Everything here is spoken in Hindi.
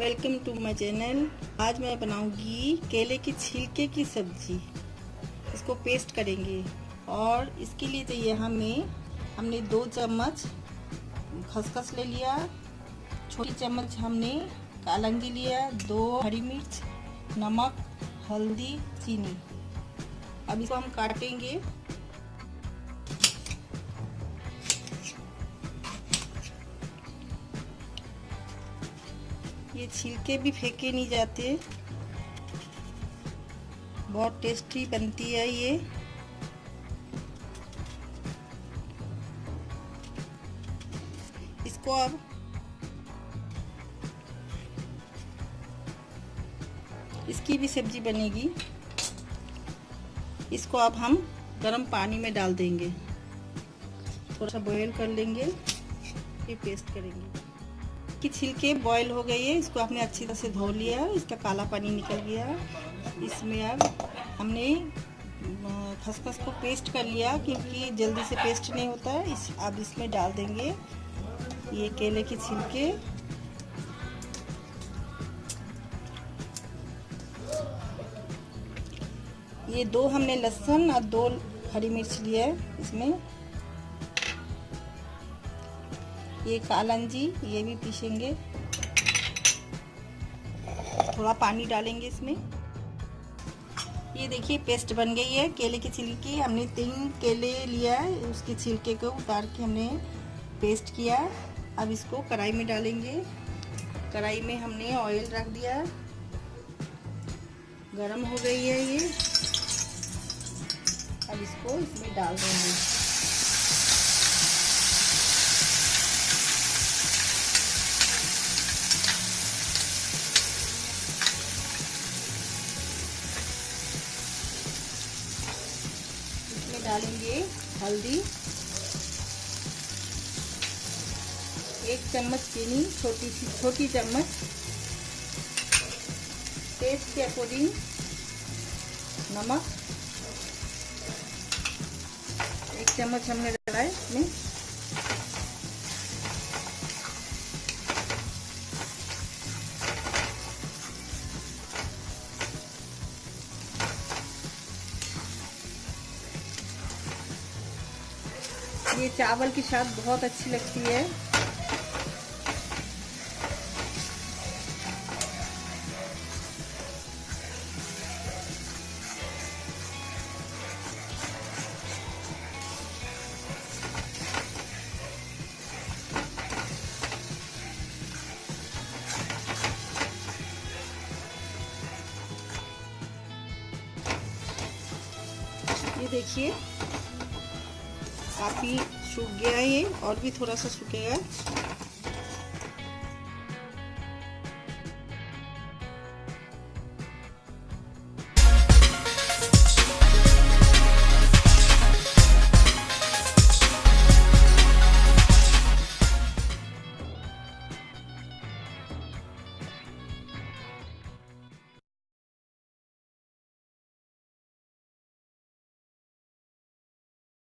Welcome to my channel. आज मैं बनाऊंगी केले के छिलके की सब्जी। इसको पेस्ट करेंगे और इसके लिए चाहिए हमने 2 चम्मच खसखस ले लिया, छोटी चम्मच हमने कालंजी लिया, 2 हरी मिर्च, नमक, हल्दी, चीनी। अब इसको हम काटेंगे। ये छिलके भी फेंके नहीं जाते, बहुत टेस्टी बनती है ये। इसको अब इसकी भी सब्जी बनेगी। इसको अब हम गर्म पानी में डाल देंगे, थोड़ा सा बॉईल कर लेंगे, फिर पेस्ट करेंगे। कि छिलके बॉईल हो गई है, इसको आपने अच्छी तरह से धो लिया, इसका काला पानी निकल गया। इसमें अब हमने खसखस को पेस्ट कर लिया, क्योंकि जल्दी से पेस्ट नहीं होता है। अब इसमें डाल देंगे ये केले के छिलके। ये 2 हमने लहसुन और 2 हरी मिर्च लिया है इसमें। ये कालंजी, ये भी पीसेंगे, थोड़ा पानी डालेंगे इसमें। ये देखिए पेस्ट बन गई है केले के छिलके। हमने 3 केले लिया है, उसके छिलके को उतार के हमने पेस्ट किया। अब इसको कढ़ाई में डालेंगे। कढ़ाई में हमने ऑयल रख दिया, गरम हो गई है ये। अब इसको इसमें डाल देंगे। डालेंगे हल्दी, 1 चम्मच चीनी, छोटी चम्मच, टेस्ट के अकॉर्डिंग नमक, 1 चम्मच हमने डाला है इसमें। ये चावल के साथ बहुत अच्छी लगती है। ये देखिए काफ़ी सूख गया है ये, और भी थोड़ा सा सूखेगा।